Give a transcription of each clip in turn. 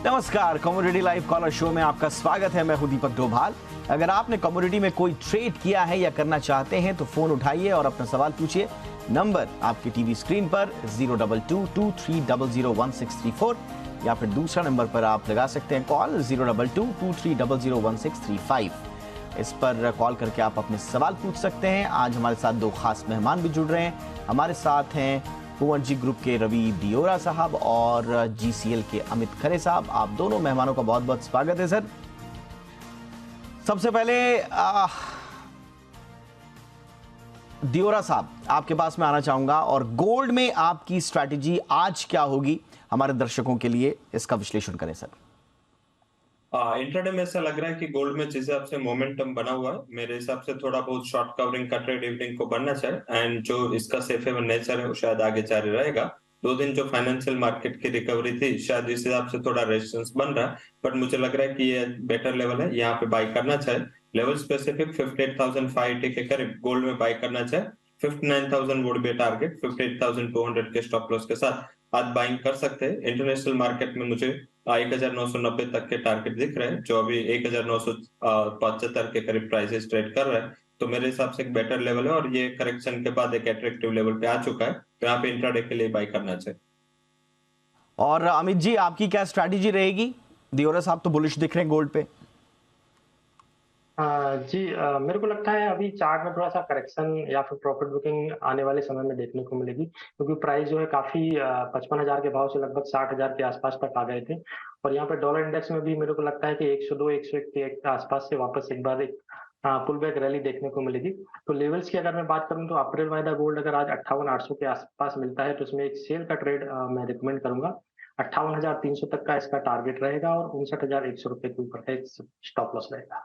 नमस्कार, commodity live collar show में आपका स्वागत है। मैं हूं दीपक डोभाल। अगर आपने कमोडिटी में कोई ट्रेड किया है या करना चाहते हैं तो फोन उठाइए और अपना सवाल पूछिए। नंबर आपकी टीवी स्क्रीन पर 02223001634 या फिर दूसरा नंबर पर आप लगा सकते हैं कॉल 02223001635। इस पर कॉल करके आप अपने सवाल पूछ सकते हैं। आज हमारे साथ दो खास मेहमान भी जुड़ रहे हैं। हमारे साथ हैं कुंवर ग्रुप के रवि दियोरा साहब और जीसीएल के अमित खरे साहब। आप दोनों मेहमानों का बहुत बहुत स्वागत है सर। सबसे पहले दियोरा साहब, आपके पास मैं आना चाहूंगा और गोल्ड में आपकी स्ट्रैटेजी आज क्या होगी हमारे दर्शकों के लिए, इसका विश्लेषण करें सर। इंट्राडे में ऐसा लग रहा है कि गोल्ड में जिस हिसाब से मोमेंटम बना हुआ है, मेरे हिसाब से थोड़ा बहुत शॉर्ट कवरिंग का ट्रेड इवनिंग को बनना चाहिए एंड जो इसका सेफ हेवन नेचर है वो शायद आगे जारी रहेगा। 2 दिन जो फाइनेंशियल मार्केट की रिकवरी थी, शायद इस हिसाब से थोड़ा रेजिस्टेंस बन रहा है, बट मुझे लग रहा है कि ये बेटर लेवल है, यहाँ पे बाई करना चाहिए। लेवल स्पेसिफिक 58,580 के करीब गोल्ड में बाई करना चाहिए। 59,000 वुड बी टारगेट, 58,200 के स्टॉप लॉस के साथ आज बाइंग कर सकते हैं। इंटरनेशनल मार्केट में मुझे 1990 तक के टारगेट दिख रहे हैं, जो अभी 1975 के करीब प्राइसेस ट्रेड कर रहे हैं, तो मेरे हिसाब से एक बेटर लेवल है और ये करेक्शन के बाद एक अट्रैक्टिव लेवल पे आ चुका है, तो यहाँ पे इंट्राडे के लिए बाई करना चाहिए। और अमित जी, आपकी क्या स्ट्रैटेजी रहेगी? दियोरा साहब तो बुलिश दिख रहे हैं गोल्ड पे। जी, मेरे को लगता है अभी चार्ट में थोड़ा सा करेक्शन या फिर प्रॉफिट बुकिंग आने वाले समय में देखने को मिलेगी, क्योंकि प्राइस जो है काफी 55,000 के भाव से लगभग 60,000 के आसपास तक आ गए थे। और यहाँ पे डॉलर इंडेक्स में भी मेरे को लगता है कि 102 101 के आसपास से वापस एक बार एक पुल बैक रैली देखने को मिलेगी। तो लेवल्स की अगर मैं बात करूँ तो अप्रैल वायदा गोल्ड अगर आज 58,800 के आसपास मिलता है तो उसमें एक सेल का ट्रेड मैं रिकमेंड करूंगा। 58,300 तक का इसका टारगेट रहेगा और 59,100 रुपए के ऊपर का एक स्टॉप लॉस रहेगा।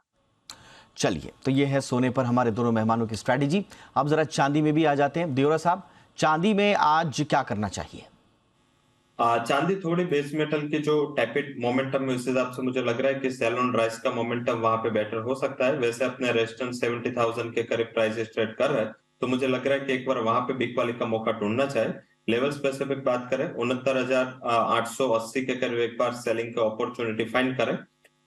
चलिए, तो ये है सोने पर हमारे दोनों मेहमानों की स्ट्रैटेजी। अब जरा चांदी में भी आ जाते हैं। दियोरा साहब, चांदी में आज क्या करना चाहिए? चांदी थोड़ी बेस मेटल की जो टैपिड मोमेंटम है, उस हिसाब से मुझे लग रहा है कि सेल ऑन राइज का मोमेंटम वहां पे बेटर हो सकता है। वैसे अपने रेजिस्टेंस 70,000 के करीब प्राइस ट्रेड कर रहा है, तो मुझे लग रहा है कि एक बार वहां पे बिग वाली का मौका ढूंढना चाहिए। लेवल स्पेसिफिक बात करें 69,880 के करीब एक बार सेलिंग का अपॉर्चुनिटी फाइंड करें।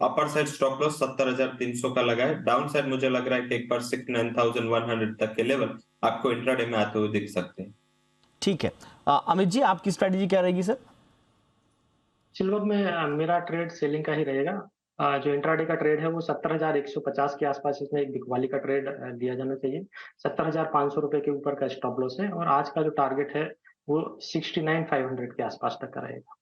अपर साइड स्टॉप लॉस 70,300 का लगाए। डाउन साइड मुझे लग रहा है कि एक बार 69,100 तक के लेवल आपको इंट्राडे में आते हुए दिख सकते हैं। ठीक है, अमित जी, आपकी स्ट्रैटेजी क्या रहेगी सर? सिल्वर में मेरा ट्रेड सेलिंग का ही रहेगा। जो इंट्राडे का ट्रेड है वो 70,150 के आसपास इसमें एक बिकवाली का ट्रेड दिया जाना चाहिए। 70,500 रुपए के ऊपर का स्टॉप लॉस है और आज का जो टारगेट है वो 69,500 के आसपास तक का रहेगा।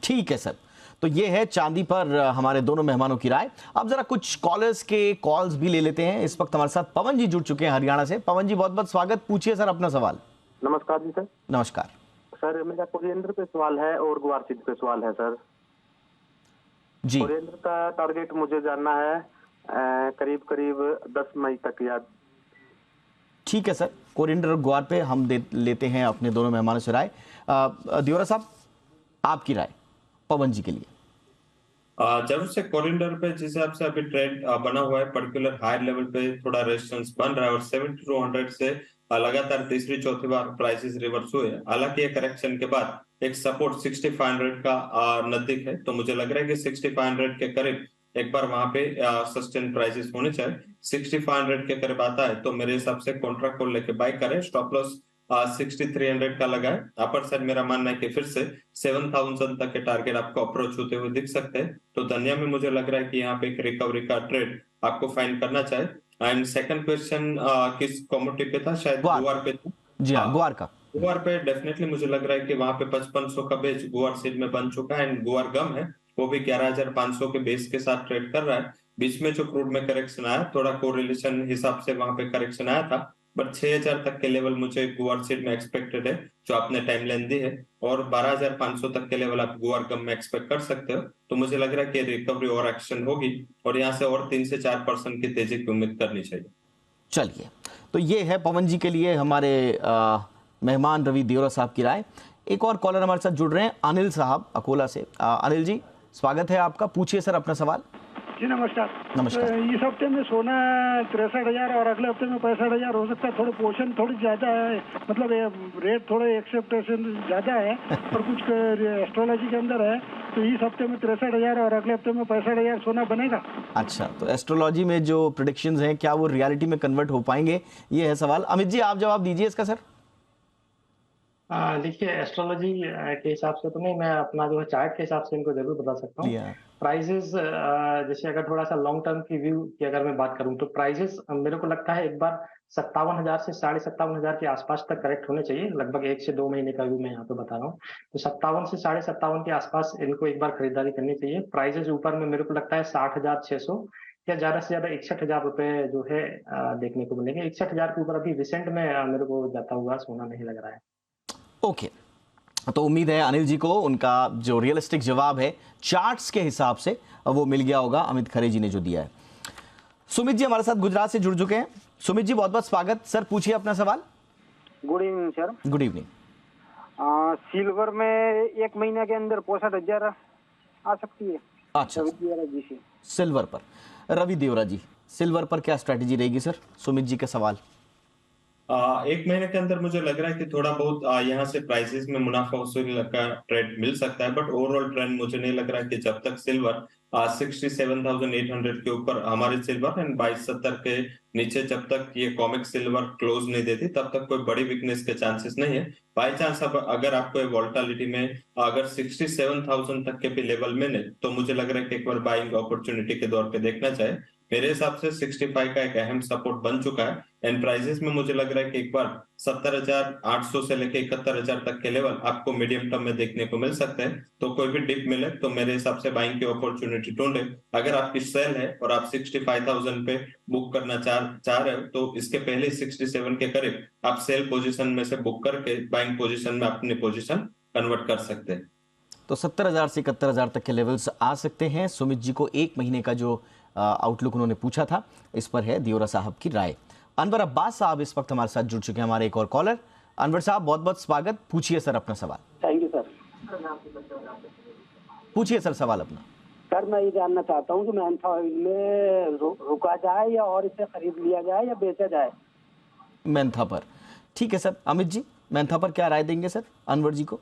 ठीक है सर, तो ये है चांदी पर हमारे दोनों मेहमानों की राय। अब जरा कुछ कॉलर्स के कॉल्स भी ले लेते हैं। इस वक्त हमारे साथ पवन जी जुड़ चुके हैं हरियाणा से। पवन जी, बहुत बहुत स्वागत। पूछिए सर अपना सवाल। नमस्कार जी सर। नमस्कार सर, मेरा कोरिएंडर पे सवाल है और गुआर सीड पे सवाल है सर जी। कोरिएंडर का टारगेट मुझे जानना है करीब करीब 10 मई तक या। ठीक है सर, कोरिएंडर और ग्वार पे हम लेते हैं अपने दोनों मेहमानों से राय। दियोरा साहब, आपकी राय पवन जी के लिए। जरूर से कोरिएंडर पे जिस हिसाब से अभी ट्रेंड बना हुआ है, पर्टिकुलर हायर लेवल पे थोड़ा रेजिस्टेंस बन रहा है और 7200 से लगातार तीसरी चौथी बार प्राइसेस रिवर्स हुए। हालांकि ये करेक्शन के बाद एक सपोर्ट 6500 का नजदीक है, तो मुझे लग रहा है कि 6500 के करीब एक बार वहां पे सस्टेन प्राइसेस होने चाहिए। 6500 के करीब आता है तो मेरे हिसाब से कॉन्ट्रैक्ट को लेके बाय करें। स्टॉप लॉस 6300 का लगाए। अपर साइड मेरा मानना है कि फिर से 7000 तक के टारगेट आपको अप्रोच होते हुए दिख सकते हैं। तो दुनिया में मुझे लग रहा है कि यहाँ पे एक रिकवरी का ट्रेड आपको फाइंड करना चाहिए। एंड सेकंड क्वेश्चन किस कमोडिटी पे था? शायद गुआर पे था। जी हाँ, गुआर का। गुआर पे डेफिनेटली मुझे लग रहा है कि वहां पे 5500 का बेस गुआर सीड में बन चुका है एंड गुआर गम है, वो भी 11,500 के बेस के साथ ट्रेड कर रहा है। बीच में जो क्रूड में करेक्शन आया, थोड़ा कोरिलेशन हिसाब से वहां पे करेक्शन आया था, बट 6,000 तक के लेवल मुझे गुआर सीड में एक्सपेक्टेड है, जो आपने टाइमलाइन दी है, और 12,500 तक के लेवल आप गुआर गम में एक्सपेक्ट कर सकते हो। तो मुझे लग रहा है कि रिकवरी और एक्शन होगी और यहाँ से और 3 से 4% की तेजी की उम्मीद करनी चाहिए। चलिए, तो ये है पवन जी के लिए हमारे मेहमान रवि दियोरा साहब की राय। एक और कॉलर हमारे साथ जुड़ रहे हैं, अनिल साहब अकोला से। अनिल जी, स्वागत है आपका। पूछिए सर अपना सवाल। जी नमस्कार। नमस्कार। इस हफ्ते में सोना 63,000 और अगले हफ्ते में 65,000 हो सकता है। थोड़े पोर्शन थोड़ी ज्यादा है, मतलब रेट थोड़े एक्सेप्टेशन ज्यादा है और कुछ एस्ट्रोलॉजी के अंदर है। तो इस हफ्ते में 63,000 और अगले हफ्ते में 65,000 सोना बनेगा। अच्छा, तो एस्ट्रोलॉजी में जो प्रिडिक्शंस हैं क्या वो रियलिटी में कन्वर्ट हो पाएंगे, ये है सवाल। अमित जी आप जवाब दीजिए इसका सर। देखिए एस्ट्रोलॉजी के हिसाब से तो नहीं, मैं अपना जो है चार्ट के हिसाब से इनको जरूर बता सकता हूँ। या प्राइजेस जैसे अगर थोड़ा सा लॉन्ग टर्म की व्यू की अगर मैं बात करूँ तो प्राइजेस मेरे को लगता है एक बार 57,000 से 57,500 के आसपास तक करेक्ट होने चाहिए। लगभग 1 से 2 महीने का व्यू मैं यहाँ पे बता रहा हूँ। तो 57 से 57,500 के आसपास इनको एक बार खरीदारी करनी चाहिए। प्राइजेस ऊपर में मेरे को लगता है 60,600 या ज्यादा से ज्यादा 61,000 रुपए जो है देखने को मिलेंगे। 61,000 के ऊपर अभी रिसेंट में मेरे को जाता हुआ सोना नहीं लग रहा है। ओके, तो उम्मीद है अनिल जी को उनका जो रियलिस्टिक जवाब है चार्ट्स के हिसाब से वो मिल गया होगा, अमित खरे जी ने जो दिया है। सुमित जी हमारे साथ गुजरात से जुड़ चुके हैं। सुमित जी बहुत बहुत स्वागत। सर पूछिए अपना सवाल। Good evening sir. Good evening. Silver में 1 महीने के अंदर 65,000 आ सकती है। अच्छा, रवि देवरा जी से। सिल्वर पर रवि देवरा जी, सिल्वर पर क्या स्ट्रैटेजी रहेगी सर? सुमित जी का सवाल। 1 महीने के अंदर मुझे लग रहा है कि थोड़ा बहुत यहाँ से प्राइसेस में मुनाफा वसूली का ट्रेंड मिल सकता है, बट ओवरऑल ट्रेंड मुझे नहीं लग रहा है कि जब तक सिल्वर 67,800 के ऊपर हमारी सिल्वर एंड 2270 के नीचे जब तक ये कॉमिक सिल्वर क्लोज नहीं देती तब तक कोई बड़ी वीकनेस के चांसेस नहीं है। बाई चांस अब अगर आपको वॉल्टालिटी में अगर 67,000 तक के भी लेवल मिले तो मुझे लग रहा है कि एक बार बाइंग अपॉर्चुनिटी के दौर पे देखना चाहिए। मेरे हिसाब से 65 का एक अहम सपोर्ट बन चुका है एंड प्राइसेस में मुझे लग रहा है कि एक बार 70,800 से लेके 71,000 तक के लेवल आपको मीडियम टर्म में देखने को मिल सकते हैं। तो कोई भी डिप मिले तो मेरे हिसाब से बाइंग की अपॉर्चुनिटी ढूंढे। अगर आपकी सेल है और आप 65,000 पे बुक करना चाह रहे हो तो इसके पहले 67 के करीब आप सेल पोजीशन में से बुक करके बाइंग पोजीशन में अपनी पोजीशन कन्वर्ट कर सकते हैं। तो 70,000 से 71,000 तक के लेवल्स आ सकते हैं। सुमित जी को 1 महीने का जो आउटलुक उन्होंने पूछा था इस पर है दियोरा साहब की राय। अनवर अब्बास साहब इस वक्त हमारे साथ जुड़ चुके हैं, हमारे एक और कॉलर। अनवर साहब बहुत बहुत स्वागत। पूछिए सर अपना सवाल। Thank you sir. पूछिए सर सवाल अपना। सर मैं ये जानना चाहता हूँ कि मैंथा ऑयल में रुका जाए या और इसे खरीद लिया जाए या बेचा जाए। मैंथा पर ठीक है सर। अमित जी मैंथा पर क्या राय देंगे सर अनवर जी को?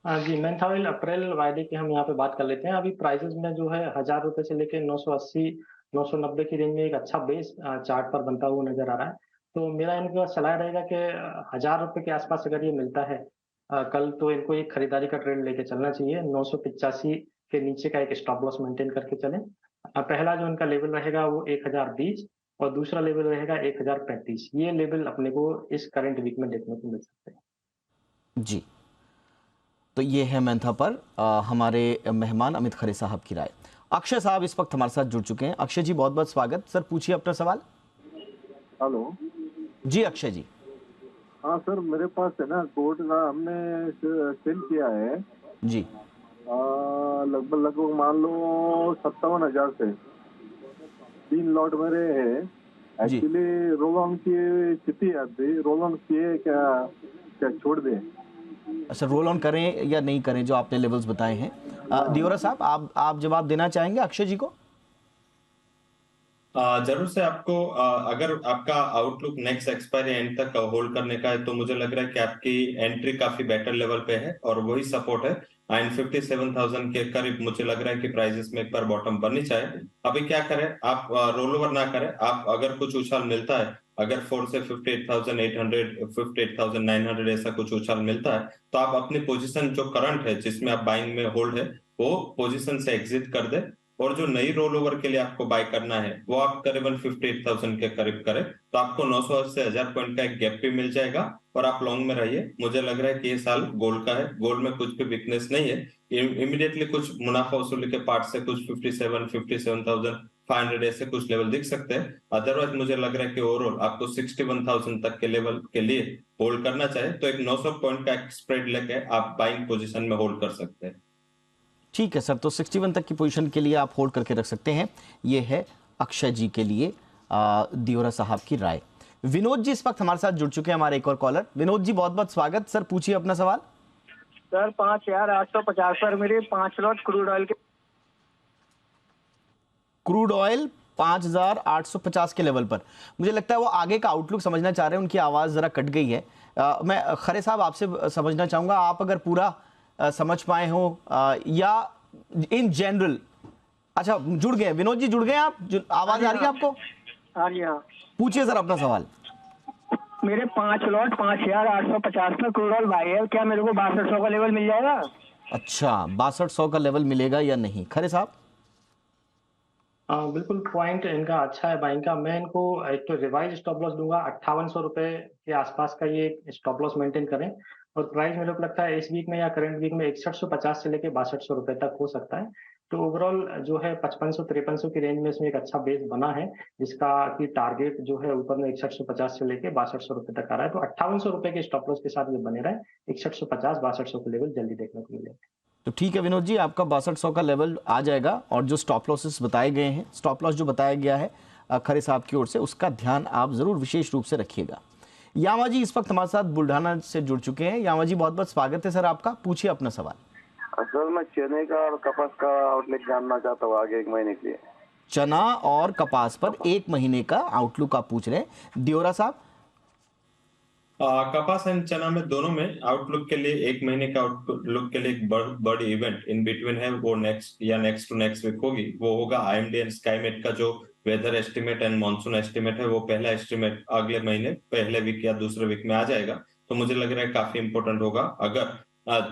जी मैंथा ऑयल अप्रैल वायदे की हम यहाँ पे बात कर लेते हैं। अभी प्राइसेस में जो है 1,000 रुपए से लेके 980 990 की रेंज में एक अच्छा बेस चार्ट पर बनता हुआ नजर आ रहा है। तो मेरा इनका सलाह रहेगा कि 1,000 रुपए के आसपास अगर ये मिलता है कल तो इनको एक खरीदारी का ट्रेंड लेके चलना चाहिए। 985 के नीचे का एक स्टॉप लॉस मेंटेन करके चलें। पहला जो इनका लेवल रहेगा वो 1,020 और दूसरा लेवल रहेगा 1,035। ये लेवल अपने को इस करंट वीक में देखने को मिल सकते हैं। जी, तो ये है मैंथा पर हमारे मेहमान अमित खरे साहब की राय। अक्षय साहब इस वक्त हमारे साथ जुड़ चुके हैं। अक्षय जी बहुत बहुत स्वागत। सर पूछिए अपना सवाल। हेलो जी अक्षय जी। हाँ सर, मेरे पास है ना गोल्ड का हमने सेल किया है जी। लगभग मान लो 57,000 से 3 लॉट मेरे है। एक्चुअली रोल ऑन की कितनी आती, रोल ऑन किए क्या छोड़ दे? अच्छा, रोल ऑन करें या नहीं करें जो आपने लेवल्स बताए हैं। दियोरा साहब आप जवाब देना चाहेंगे अक्षय जी को? जरूर से आपको अगर आपका आउटलुक नेक्स्ट एक्सपायरी एंड तक होल्ड करने का है तो मुझे लग रहा है कि आपकी एंट्री काफी बेटर लेवल पे है और वही सपोर्ट है। एंड 57,000 के करीब मुझे लग रहा है कि प्राइसेस में एक बार बॉटम बननी चाहिए। अभी क्या करें, आप रोल ओवर ना करें। आप अगर कुछ उछाल मिलता है, अगर 4 से 58,800 58,900 ऐसा कुछ उछाल मिलता है तो आप अपनी पोजीशन जो करंट है जिसमें आप बाइंग में होल्ड है वो पोजीशन से एग्जिट कर दे और जो नई रोल ओवर के लिए आपको बाय करना है वो आप करीबन 58,000 के करीब करें तो आपको 900 से 1,000 पॉइंट का एक गैप भी मिल जाएगा और आप लॉन्ग में रहिए। मुझे लग रहा है कि ये साल गोल्ड का है, गोल्ड में कुछ भी वीकनेस नहीं है। इमीडिएटली कुछ मुनाफा वसूली के पार्ट से कुछ 57,500 ऐसे कुछ लेवल दिख सकते हैं। अदरवाइज मुझे लग रहा है कि ओवरऑल आपको 61,000 तक के लेवल के लिए होल्ड करना चाहिए। तो एक 900 पॉइंट का एक स्प्रेड लेके आप बाइंग पोजीशन में होल्ड कर सकते हैं। ठीक है सर, तो 61 तक की पोजीशन के लिए आप होल्ड करके रख सकते हैं। ये है अक्षय जी के लिए दियोरा साहब की राय। विनोद जी इस वक्त हमारे साथ जुड़ चुके हैं, हमारे एक और कॉलर। विनोद जी बहुत बहुत स्वागत। सर पूछिए अपना सवाल। सर 5,850 पर मेरे 5 लॉट क्रूड ऑयल के क्रूड ऑयल 5,850 के लेवल पर। मुझे लगता है वो आगे का आउटलुक समझना चाह रहे हैं, उनकी आवाज़ ज़रा कट गई है। मैं खरे साहब आपसे समझना चाहूँगा, आप अगर पूरा समझ पाए हो या इन जनरल। अच्छा, जुड़ गए विनोद जी, जुड़ गए आप? आवाज़ आ रही है आपको? हाँ जी, हाँ। पूछिए सर अपना सवाल। मेरे 5 लॉट 5,850 में क्रूड ऑयल बाई है, क्या मेरे को 6200 का लेवल मिल जाएगा? अच्छा, 6200 का लेवल मिलेगा या नहीं, खरे साहब? बिल्कुल पॉइंट इनका अच्छा है बाइंग का। मैं इनको एक तो रिवाइज स्टॉप लॉस दूंगा, 5800 रुपए के आसपास का ये स्टॉप लॉस मेंटेन करें। और प्राइस मेरे को लगता है इस वीक में या करंट वीक में 6150 से लेके 6200 रुपए तक हो सकता है। तो ओवरऑल जो है 5500-5300 की रेंज में इसमें एक अच्छा बेस बना है, जिसका की टारगेट जो है ऊपर में 6150 से लेके 6200 रुपए तक आ रहा है। तो 5800 रुपए के स्टॉप लॉस के साथ ये बने रहे, 6150-6200 के लेवल जल्दी देखने को मिलेगा। तो ठीक है विनोद जी, आपका 6200 का लेवल आ जाएगा। और जो स्टॉप लॉसेस बताए गए हैं, स्टॉप लॉस जो बताया गया है खरे साहब की ओर से, उसका ध्यान आप जरूर विशेष रूप से रखिएगा। यामा जी इस वक्त हमारे साथ बुल्ढाना से जुड़ चुके हैं। यामा जी बहुत बहुत स्वागत है सर आपका, पूछिए अपना सवाल। सर मैं चने का और कपास का आउटलुक जानना चाहता हूँ आगे 1 महीने के लिए। चना और कपास पर 1 महीने का आउटलुक आप पूछ रहे हैं, दियोरा साहब? कपास एंड चना में दोनों में आउटलुक के लिए 1 महीने का आउटलुक के लिए एक बड़ी इवेंट इन बिटवीन है, वो नेक्स्ट टू नेक्स्ट वीक होगी। वो होगा IMD एंड स्काईमेट का जो weather estimate and monsoon estimate है, वो पहला एस्टिमेट अगले महीने पहले वीक या दूसरे वीक में आ जाएगा। तो मुझे लग रहा है काफी इंपॉर्टेंट होगा। अगर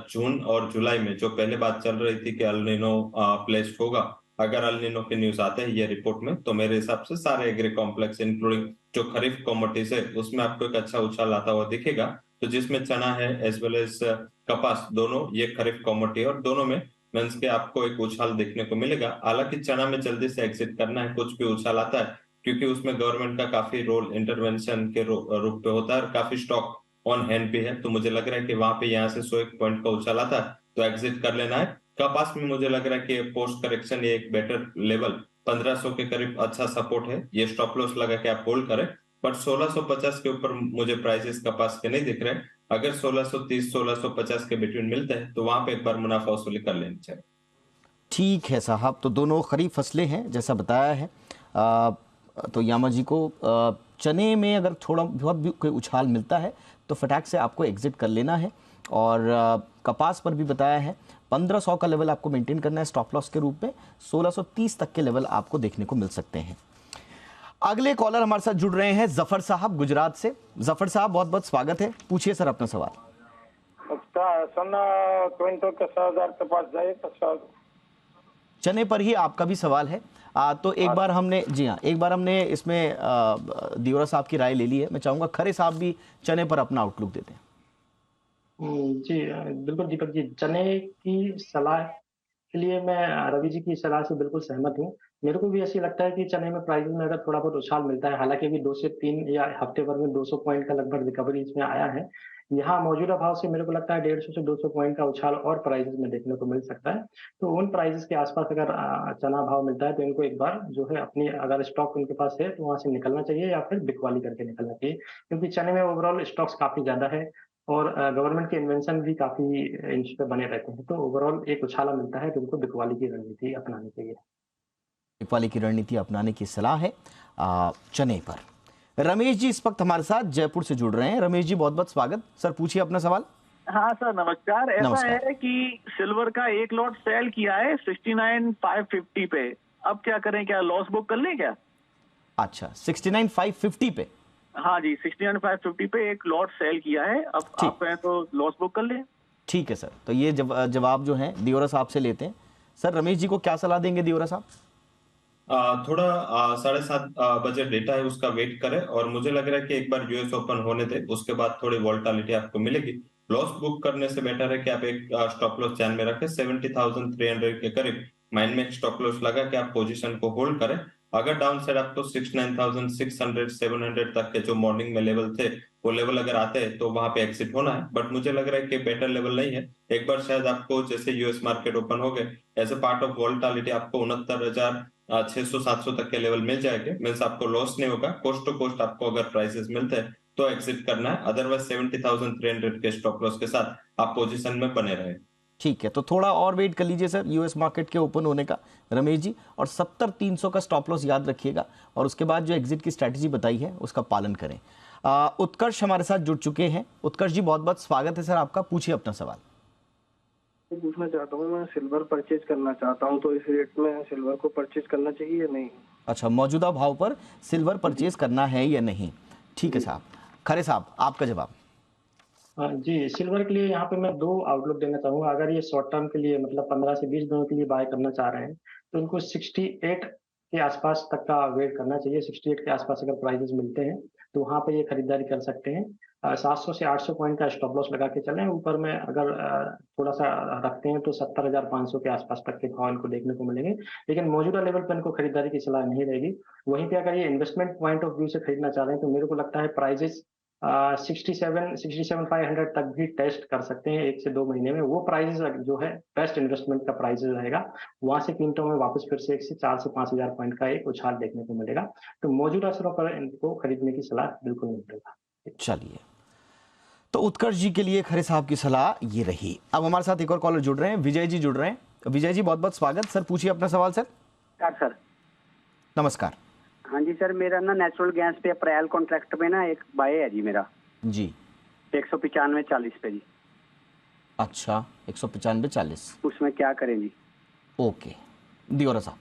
जून और जुलाई में जो पहले बात चल रही थी कि अल नीनो प्लेस्ड होगा, अगर अल नीनो के न्यूज आते हैं ये रिपोर्ट में, तो मेरे हिसाब से सारे एग्री कॉम्प्लेक्स इंक्लूडिंग जो खरीफ कमोडिटीज है उसमें आपको एक अच्छा उछाल आता हुआ दिखेगा। तो जिसमें चना है एज वेल एज कपास, दोनों ये खरीफ कमोडिटी और दोनों में मींस के आपको एक उछाल देखने को मिलेगा। हालांकि चना में जल्दी से एग्जिट करना है, कुछ भी उछाल आता है, क्योंकि उसमें गवर्नमेंट का काफी रोल इंटरवेंशन के रूप में होता है और काफी स्टॉक ऑन हैंड भी है। तो मुझे लग रहा है कि वहां पे यहाँ से 101 पॉइंट का उछाल आता है तो एग्जिट कर लेना है। कपास में मुझे लग रहा है कि पोस्ट करेक्शन ये एक बेटर लेवल 1500 के करीब अच्छा सपोर्ट है, ये स्टॉप लॉस लगा के आप होल्ड करें। बट 1650 के ऊपर मुझे प्राइसेस कपास के नहीं दिख रहे। अगर 1630-1650 के बिटवीन मिलते हैं तो वहां पे एक बार मुनाफा वसूली कर लेनी चाहिए। ठीक है साहब, तो दोनों खरीफ फसलें हैं जैसा बताया है। तो यामा जी को चने में अगर थोड़ा बहुत भी कोई उछाल मिलता है तो फटाक से आपको एग्जिट कर लेना है। और कपास पर भी बताया है 1500 का लेवल आपको मेंटेन करना है स्टॉप लॉस के रूप में, 1630 तक के लेवल आपको देखने को मिल सकते हैं। अगले कॉलर हमारे साथ जुड़ रहे हैं जफर साहब गुजरात से। जफर साहब बहुत बहुत स्वागत है, पूछिए सर अपना सवाल। क्विंटल का 6000 के पास जाए तो चने पर ही आपका भी सवाल है। तो एक बार हमने एक बार हमने इसमें दियोरा साहब की राय ले ली है। मैं चाहूंगा खरे साहब भी चने पर अपना आउटलुक देते हैं। जी बिल्कुल दीपक जी, चने की सलाह के लिए मैं रवि जी की सलाह से बिल्कुल सहमत हूँ। मेरे को भी ऐसे लगता है कि चने में प्राइस में अगर थोड़ा बहुत उछाल मिलता है, हालांकि अभी 2 से 3 या हफ्ते भर में 200 पॉइंट का लगभग रिकवरी इसमें आया है। यहाँ मौजूदा भाव से मेरे को लगता है 150 से 200 पॉइंट का उछाल और प्राइसेस में देखने को मिल सकता है। तो उन प्राइसेस के आसपास अगर चना भाव मिलता है तो इनको एक बार जो है अपनी अगर स्टॉक उनके पास है तो वहां से निकलना चाहिए या फिर बिकवाली करके निकलना चाहिए, क्योंकि चने में ओवरऑल स्टॉक्स काफी ज्यादा है और गवर्नमेंट के इन्वेंशन भी काफी इंच पे बने रहते हैं। तो ओवरऑल एक उछाला मिलता है तो उनको बिकवाली की रणनीति अपनानी चाहिए। बिकवाली की रणनीति अपनाने की सलाह है चने पर। रमेश जी इस वक्त हमारे साथ जयपुर से जुड़ रहे हैं। रमेश जी बहुत बहुत स्वागत, सर पूछिए अपना सवाल। हाँ सर नमस्कार। ऐसा नमस्कार। है कि सिल्वर का एक लॉट सेल किया है 69,550 पे, अब क्या करें, क्या लॉस बुक कर लें क्या? अच्छा 69,550 पे? हाँ जी 69,550 पे एक लॉट सेल किया है, अब आप कहें तो लॉस बुक कर लें। ठीक है सर, तो ये जवाब जो है दियोरा साहब से लेते हैं। सर रमेश जी को क्या सलाह देंगे दियोरा साहब? थोड़ा 7:30 बजे डेटा है उसका वेट करें और मुझे लग रहा है कि एक बार यूएस ओपन होने दे, उसके बाद थोड़ी वोलेटिलिटी आपको मिलेगी। लॉस बुक करने से बेटर है कि आप एक स्टॉप लॉस ध्यान में रखें 70,300 के करीब माइंड में स्टॉप लॉस लगा के आप पोजीशन को होल्ड करें। अगर डाउन साइड आपको 69,600 700 तक के जो मॉर्निंग में लेवल थे वो लेवल अगर आते हैं तो वहां पे एग्जिट होना है। बट मुझे लग रहा है कि बेटर लेवल नहीं है। एक बार शायद आपको जैसे यूएस मार्केट ओपन हो गए as a part of volatility आपको 69,600-700 तक के लेवल मिल जाएंगे, मींस आपको लॉस नहीं होगा। कोस्ट टू कोस्ट आपको अगर प्राइसेस मिलते हैं तो एग्जिट करना है, अदरवाइज 70,300 के स्टॉप लॉस के साथ आप पोजीशन में बने रहे। ठीक है, तो थोड़ा और वेट कर लीजिए सर यूएस मार्केट के ओपन होने का रमेश जी, और 70-300 का स्टॉप लॉस याद रखिएगा, और उसके बाद जो एग्जिट की स्ट्रैटेजी बताई है उसका पालन करें। उत्कर्ष हमारे साथ जुड़ चुके हैं। उत्कर्ष जी बहुत बहुत स्वागत है सर आपका, पूछिए अपना सवाल। पूछना चाहता हूँ, मैं सिल्वर परचेज करना चाहता हूँ, तो इस रेट में सिल्वर को परचेज करना चाहिए या नहीं? अच्छा, मौजूदा भाव पर सिल्वर परचेज करना है या नहीं, ठीक है साहब। खरे साहब आपका जवाब। जी, सिल्वर के लिए यहाँ पे मैं 2 आउटलुक देना चाहूँगा। अगर ये शॉर्ट टर्म के लिए मतलब 15 से 20 दिनों के लिए बाय करना चाह रहे हैं, तो इनको 68 के आसपास तक का वेट करना चाहिए। 68 के आसपास अगर प्राइसेस मिलते हैं, तो वहाँ पे ये खरीदारी कर सकते हैं। 700 से 800 पॉइंट का स्टॉप लॉस लगा के चलें। ऊपर में अगर थोड़ा-सा रखते हैं, तो 70,500 के आसपास तक के भाव इनको देखने को मिलेंगे। लेकिन मौजूदा लेवल पर इनको खरीदारी की सलाह नहीं रहेगी। वहीं पे अगर ये इन्वेस्टमेंट पॉइंट ऑफ व्यू से खरीदना चाह रहे हैं, तो मेरे को लगता है प्राइसेस 67,500 तक भी टेस्ट कर सकते हैं 1 से 2 महीने में। वो प्राइस जो है बेस्ट इन्वेस्टमेंट का प्राइस रहेगा। वहाँ से कीमतों में वापस फिर से 1 से 4 से 5,000 पॉइंट का एक उछाल देखने को मिलेगा। तो मौजूदा स्तरों पर इनको खरीदने की सलाह बिल्कुल नहीं मिलेगा। चलिए, तो उत्कर्ष जी के लिए खरे साहब की सलाह ये रही। अब हमारे साथ एक और कॉलर जुड़ रहे हैं, विजय जी जुड़ रहे हैं। विजय जी बहुत बहुत स्वागत सर, पूछिए अपना सवाल सर। सर नमस्कार। हाँ जी सर, मेरा ना नेचुरल गैस पे अप्रैल कॉन्ट्रैक्ट पे ना एक बाय है जी मेरा जी 195.40 पे जी। अच्छा, 195.40, उसमें क्या करें जी? ओके, दियोरा साहब,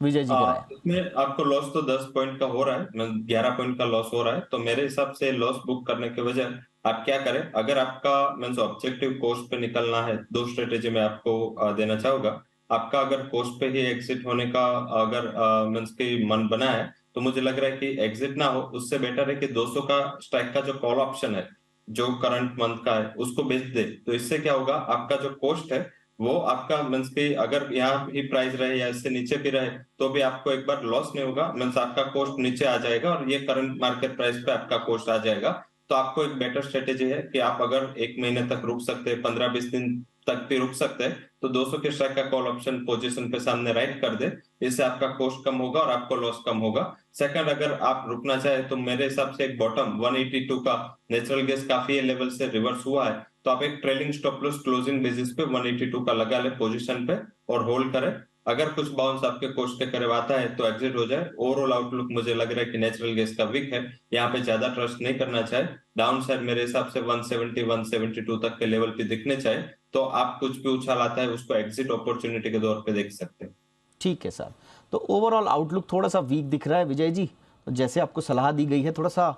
विजय जी कराया। इसमें आपको लॉस तो 10 पॉइंट का हो रहा है, 11 पॉइंट का लॉस हो रहा है, तो मेरे हिसाब से लॉस बुक करने के वजह आप क्या करें, अगर आपका मीन्स ऑब्जेक्टिव कोस्ट पे निकलना है, 2 स्ट्रेटेजी में आपको देना चाहूंगा। आपका अगर कोस्ट पे ही एग्जिट होने का अगर मीन्स की मन बना है, तो मुझे लग रहा है कि एग्जिट ना हो, उससे बेटर है कि 200 का स्ट्राइक का जो कॉल ऑप्शन है जो करंट मंथ का है उसको बेच दे। तो इससे क्या होगा, आपका जो कोस्ट है वो आपका मीन्स की अगर यहाँ ही प्राइस रहे या इससे नीचे भी रहे तो भी आपको एक बार लॉस नहीं होगा, मीन्स आपका कोस्ट नीचे आ जाएगा और ये करंट मार्केट प्राइस पे आपका कोस्ट आ जाएगा। तो आपको एक बेटर स्ट्रेटेजी है कि आप अगर 1 महीने तक रुक सकते हैं, 15-20 दिन तक भी रुक सकते हैं, तो 200 के स्ट्राइक का कॉल ऑप्शन पोजीशन पे सामने राइट कर दे। इससे आपका कॉस्ट कम होगा और आपको लॉस कम होगा। सेकंड, अगर आप रुकना चाहे तो मेरे हिसाब से एक बॉटम 182 का नेचुरल गैस काफी लेवल से रिवर्स हुआ है, तो आप एक trailing stop loss closing basis पे 182 का लगा ले पोजीशन पे और होल्ड करें। अगर कुछ बाउंस आपके कोस्ट के करीब आता है तो एग्जिट हो जाए। ओवरऑल आउटलुक मुझे लग रहा है कि नेचुरल गैस का वीक है, यहाँ पे ज्यादा ट्रस्ट नहीं करना चाहिए। डाउन साइड मेरे हिसाब से 170-172 तक के लेवल पे दिखने चाहिए, तो आप कुछ भी उछाल आता है उसको एग्जिट अपॉर्चुनिटी के तौर पे देख सकते हैं। ठीक है सर, तो ओवरऑल आउटलुक थोड़ा सा वीक दिख रहा है विजय जी, तो जैसे आपको सलाह दी गई है थोड़ा सा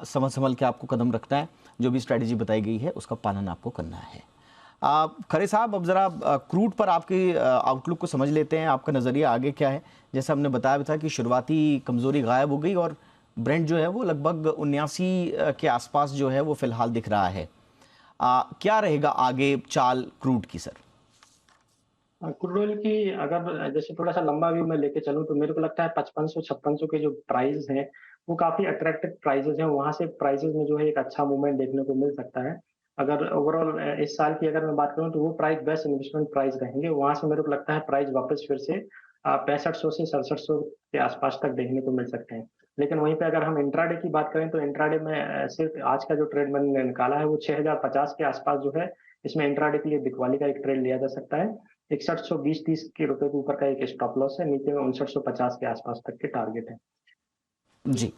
समझ संभल के आपको कदम रखना है। जो भी स्ट्रैटेजी बताई गई है उसका पालन आपको करना है। खरे साहब, अब जरा क्रूड पर आपके आउटलुक को समझ लेते हैं, आपका नज़रिया आगे क्या है। जैसा हमने बताया था कि शुरुआती कमज़ोरी गायब हो गई और ब्रेंट जो है वो लगभग 79 के आसपास जो है वो फिलहाल दिख रहा है। क्या रहेगा आगे चाल क्रूड की सर? क्रूड ऑयल की अगर जैसे थोड़ा सा लंबा व्यू में लेके चलूं, तो मेरे को लगता है 5500-5600 के जो प्राइस हैं वो काफी अट्रैक्टिव प्राइसेस हैं। वहां से प्राइसेस में जो है एक अच्छा मूवमेंट देखने को मिल सकता है। अगर ओवरऑल इस साल की अगर मैं बात करूं, तो वो प्राइस बेस्ट इन्वेस्टमेंट प्राइस रहेंगे। वहां से मेरे को लगता है प्राइस वापस फिर से 6500 से 6700 के आसपास तक देखने को मिल सकते हैं। लेकिन वहीं पे अगर हम इंट्राडे की बात करें, तो इंट्राडे में सिर्फ आज का जो ट्रेड मैंने निकाला है वो 6050 के आसपास जो है, इसमें इंट्राडे के लिए बिकवाली का एक ट्रेड लिया जा सकता है। 6120-30 के रुपए के ऊपर का एक स्टॉप लॉस है, नीचे में 5950 के आसपास तक के टारगेट है जी।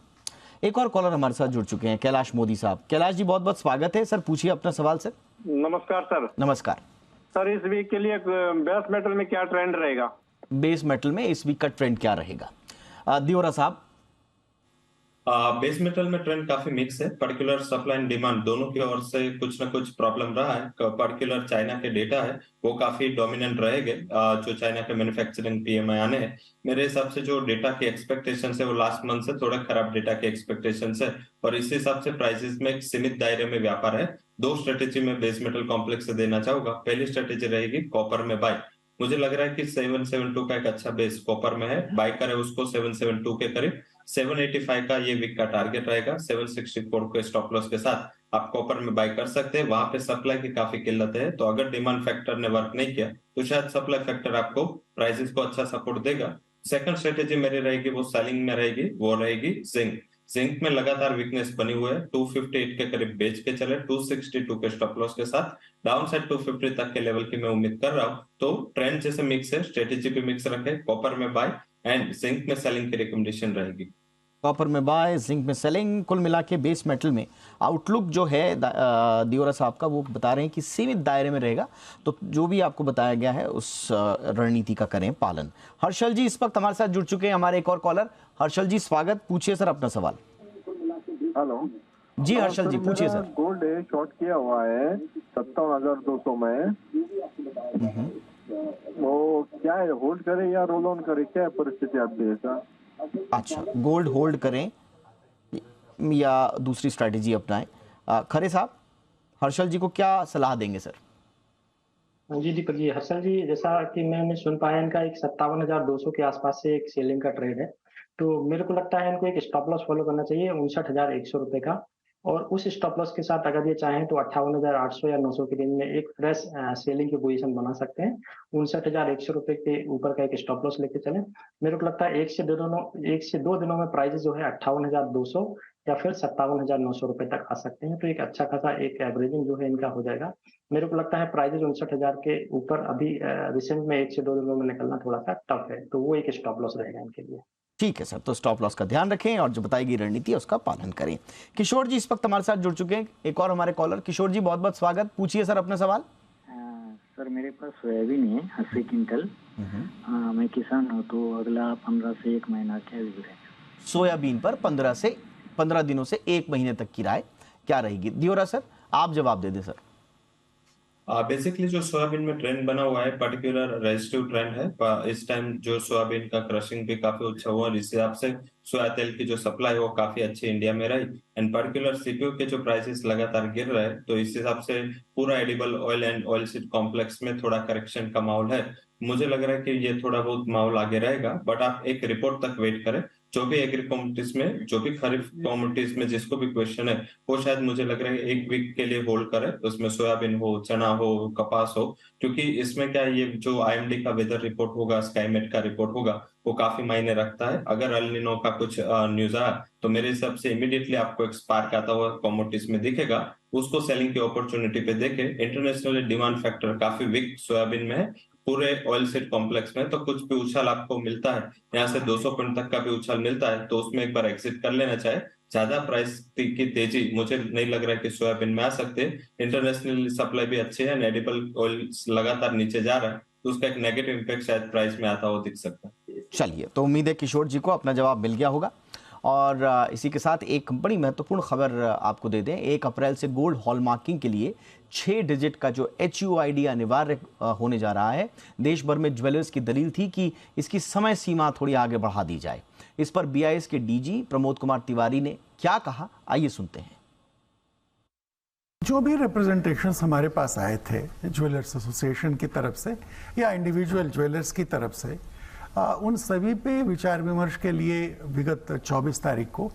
एक और कॉलर हमारे साथ जुड़ चुके हैं, कैलाश मोदी साहब। कैलाश जी बहुत बहुत स्वागत है सर, पूछिए अपना सवाल सर। नमस्कार सर। नमस्कार सर, इस वीक के लिए बेस मेटल में क्या ट्रेंड रहेगा? बेस मेटल में इस वीक का ट्रेंड क्या रहेगा दियोरा साहब? बेस मेटल में ट्रेंड काफी मिक्स है। पर्टिकुलर सप्लाई एंड डिमांड दोनों की ओर से कुछ ना कुछ प्रॉब्लम रहा है। पर्टिकुलर चाइना के डेटा है वो काफी डोमिनेंट रहेंगे। जो चाइना के मैन्युफैक्चरिंग पीएमआई आने हैं, मेरे हिसाब से जो डेटा की एक्सपेक्टेशन है वो लास्ट मंथ से थोड़ा खराब डेटा की एक्सपेक्टेशन है, और इस हिसाब से प्राइसेस में एक सीमित दायरे में व्यापार है। 2 स्ट्रेटेजी में बेस मेटल कॉम्प्लेक्स से देना चाहूंगा। पहली स्ट्रेटेजी रहेगी कॉपर में बाय। मुझे लग रहा है कि 772 का एक अच्छा बेस कॉपर में है, बाय करें उसको 772 के करीब। 785 का ये वीक का टारगेट रहेगा। 764 के स्टॉप लॉस के साथ आप कॉपर में बाय कर सकते हैं। वहां पे सप्लाई की काफी किल्लत है, तो अगर डिमांड फैक्टर ने वर्क नहीं किया तो शायद सप्लाई फैक्टर आपको प्राइसेस को अच्छा सपोर्ट देगा। सेकंड स्ट्रेटेजी मेरी रहेगी वो सेलिंग में रहेगी, वो रहेगी जिंक। जिंक में लगातार वीकनेस बनी हुई है, 258 के करीब बेच के चले, 262 के स्टॉप लॉस के साथ डाउन साइड 250 तक के लेवल की मैं उम्मीद कर रहा हूं। तो ट्रेंड जैसे मिक्स है, स्ट्रेटेजी भी मिक्स रखे, कॉपर में बाय एंड जिंक में सेलिंग की रिकमेंडेशन रहेगी। कॉपर में बाय, जिंक में सेलिंग। कुल मिला के बेस मेटल में आउटलुक जो है दियोरा साहब का वो बता रहे हैं कि सीमित दायरे में रहेगा, तो जो भी आपको बताया गया है उस रणनीति का करें पालन। हर्षल जी इस वक्त हमारे साथ जुड़ चुके हैं, हमारे एक और कॉलर। हर्षल जी स्वागत, पूछिए सर अपना सवाल। हेलो जी हर्षल जी पूछिए सर। गोल्ड है शॉर्ट किया हुआ है 57,200 में, वो क्या है, होल्ड करें या रोल ऑन करें, क्या है परिस्थिति आप दी ऐसा? अच्छा, गोल्ड होल्ड करें या दूसरी स्ट्रैटेजी अपनाएं। खरे साहब हर्षल जी को क्या सलाह देंगे सर? जी दीपक जी, हर्षल जी जैसा कि मैंने सुन पाया इनका एक 57,200 के आसपास से एक सेलिंग का ट्रेड है, तो मेरे को लगता है इनको एक स्टॉप लॉस फॉलो करना चाहिए 59,100 रुपए का, और उस स्टॉप लॉस के साथ अगर ये चाहें तो 58,800 या 900 की रेंज में एक फ्रेश सेलिंग की पोजीशन बना सकते हैं। 59,100 रुपए के ऊपर का एक स्टॉप लॉस लेके चलें। मेरे को लगता है 1 से 2 दिनों में प्राइस जो है 58,200 या फिर 57,900 रुपए तक आ सकते हैं, तो एक अच्छा खासा एक एवरेजिंग जो है इनका हो जाएगा। मेरे को लगता है प्राइस 59,000 के ऊपर अभी रिसेंट में 1 से 2 दिनों में निकलना थोड़ा सा टफ है, तो वो एक स्टॉप लॉस रहेगा इनके लिए। ठीक है सर, तो स्टॉप लॉस का ध्यान रखें और जो बताई गई रणनीति है उसका पालन करें। किशोर जी इस वक्त हमारे साथ जुड़ चुके हैं, एक और हमारे कॉलर। किशोर जी बहुत बहुत स्वागत, पूछिए सर अपना सवाल। सर मेरे पास सोयाबीन है 80 क्विंटल, मैं किसान हूँ, तो अगला 15 से 1 महीना क्या व्यू है? सोयाबीन पर 15 दिनों से 1 महीने तक की राय क्या रहेगी? दियोरा सर आप जवाब दे दें सर। बेसिकली जो सोयाबीन में ट्रेंड बना हुआ है पर्टिकुलर रेजिस्टिव ट्रेंड है। इस टाइम जो सोयाबीन का क्रशिंग भी काफी अच्छा हुआ, इस हिसाब से सोया तेल की जो सप्लाई है वो काफी अच्छी इंडिया में रही, एंड पर्टिकुलर सीपीयू के जो प्राइसेस लगातार गिर रहे हैं, तो इस हिसाब से पूरा edible oil and oil seed complex में थोड़ा करेक्शन का माहौल है। मुझे लग रहा है कि ये थोड़ा बहुत माहौल आगे रहेगा, बट आप एक रिपोर्ट तक वेट करें। जो भी एग्री कमोडिटीज में, जो भी खरीफ कमोडिटीज में जिसको भी क्वेश्चन है, वो शायद मुझे लग रहा है 1 वीक के लिए होल्ड करे, उसमें सोयाबीन हो, चना हो, कपास हो, क्योंकि इसमें क्या है, ये जो आईएमडी का वेदर रिपोर्ट होगा, स्काईमेट का रिपोर्ट होगा, वो काफी मायने रखता है। अगर एल निनो का कुछ न्यूज आया तो मेरे हिसाब से इमीडिएटली आपको एक स्पार्क आता हुआ कमोडिटीज में दिखेगा, उसको सेलिंग की अपॉर्चुनिटी पे देखे। इंटरनेशनली डिमांड फैक्टर काफी वीक सोयाबीन में है, पूरे ऑयल सीड कॉम्प्लेक्स में, तो कुछ भी उछाल आपको मिलता है, यहाँ से 200 पॉइंट तक का भी उछाल मिलता है, तो उसमें एक बार एग्जिट कर लेना चाहिए। ज्यादा प्राइस की तेजी मुझे नहीं लग रहा है कि सोयाबीन में आ सकते। इंटरनेशनल सप्लाई भी अच्छी है, एडिबल ऑयल लगातार नीचे जा रहा है, तो उसका एक नेगेटिव इम्पैक्ट शायद प्राइस में आता हुआ दिख सकता है। चलिए, तो उम्मीद है किशोर जी को अपना जवाब मिल गया होगा। और इसी के साथ एक बड़ी महत्वपूर्ण खबर आपको दे दें। 1 अप्रैल से गोल्ड हॉलमार्किंग के लिए 6 डिजिट का जो HUID अनिवार्य होने जा रहा है। देश भर में ज्वेलर्स की दलील थी कि इसकी समय सीमा थोड़ी आगे बढ़ा दी जाए। इस पर BIS के DG प्रमोद कुमार तिवारी ने क्या कहा, आइए सुनते हैं। जो भी रिप्रेजेंटेशंस हमारे पास आए थे ज्वेलर्स एसोसिएशन की तरफ से या इंडिविजुअल ज्वेलर्स की तरफ से, उन सभी पे विचार विमर्श के लिए विगत 24 तारीख को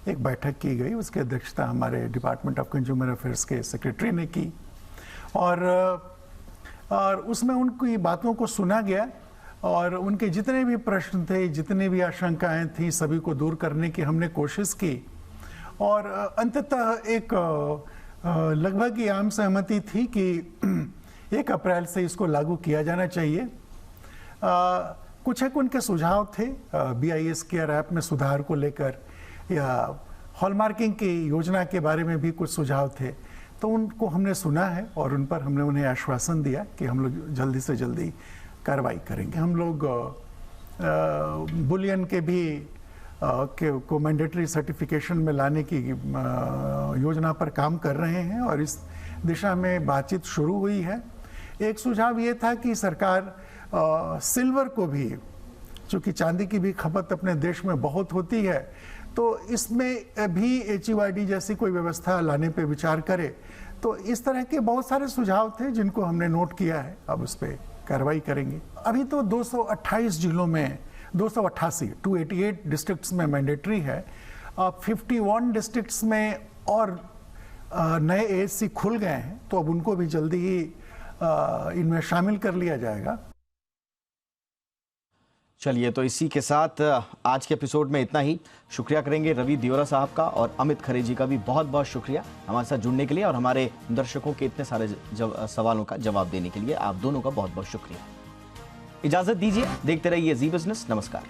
एक बैठक की गई। उसकी अध्यक्षता हमारे डिपार्टमेंट ऑफ कंज्यूमर अफेयर्स के सेक्रेटरी ने की, और उसमें उनकी बातों को सुना गया और उनके जितने भी प्रश्न थे, जितनी भी आशंकाएं थी, सभी को दूर करने की हमने कोशिश की, और अंततः एक लगभग ही आम सहमति थी कि 1 अप्रैल से इसको लागू किया जाना चाहिए। कुछ एक उनके सुझाव थे BIS केयर ऐप में सुधार को लेकर, या हॉलमार्किंग की योजना के बारे में भी कुछ सुझाव थे, तो उनको हमने सुना है और उन पर हमने उन्हें आश्वासन दिया कि हम लोग जल्दी से जल्दी कार्रवाई करेंगे। हम लोग बुलियन के भी को मैंडेटरी सर्टिफिकेशन में लाने की योजना पर काम कर रहे हैं और इस दिशा में बातचीत शुरू हुई है। एक सुझाव ये था कि सरकार सिल्वर को भी, चूँकि चांदी की भी खपत अपने देश में बहुत होती है, तो इसमें भी HUID जैसी कोई व्यवस्था लाने पे विचार करे। तो इस तरह के बहुत सारे सुझाव थे जिनको हमने नोट किया है, अब उस पर कार्रवाई करेंगे। अभी तो 228 जिलों में 288 डिस्ट्रिक्ट्स में मैंडेटरी है, 51 डिस्ट्रिक्ट्स में और नए ASC खुल गए हैं, तो अब उनको भी जल्दी ही इनमें शामिल कर लिया जाएगा। चलिए, तो इसी के साथ आज के एपिसोड में इतना ही। शुक्रिया करेंगे रवि दियोरा साहब का, और अमित खरे जी का भी बहुत बहुत शुक्रिया हमारे साथ जुड़ने के लिए और हमारे दर्शकों के इतने सारे सवालों का जवाब देने के लिए। आप दोनों का बहुत बहुत शुक्रिया। इजाजत दीजिए, देखते रहिए जी बिजनेस। नमस्कार।